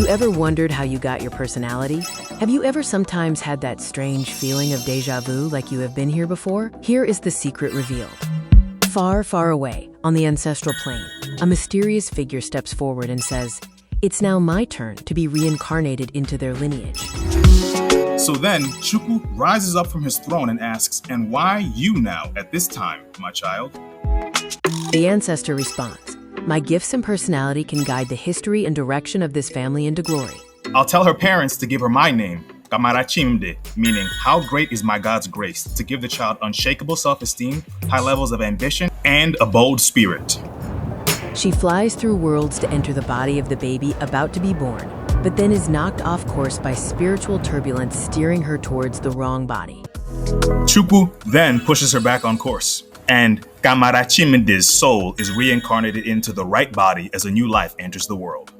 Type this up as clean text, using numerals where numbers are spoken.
you ever wondered how you got your personality? Have you ever sometimes had that strange feeling of déjà vu, like you have been here before? Here is the secret revealed. Far, far away, on the ancestral plane, a mysterious figure steps forward and says, "It's now my turn to be reincarnated into their lineage." So then, Chukwu rises up from his throne and asks, "And why you now, at this time, my child?" The ancestor responds, "My gifts and personality can guide the history and direction of this family into glory." I'll tell her parents to give her my name, Kamarachimdi, meaning how great is my God's grace, to give the child unshakable self-esteem, high levels of ambition, and a bold spirit. She flies through worlds to enter the body of the baby about to be born, but then is knocked off course by spiritual turbulence steering her towards the wrong body. Chukwu then pushes her back on course, and Kamarachimdi's soul is reincarnated into the right body as a new life enters the world.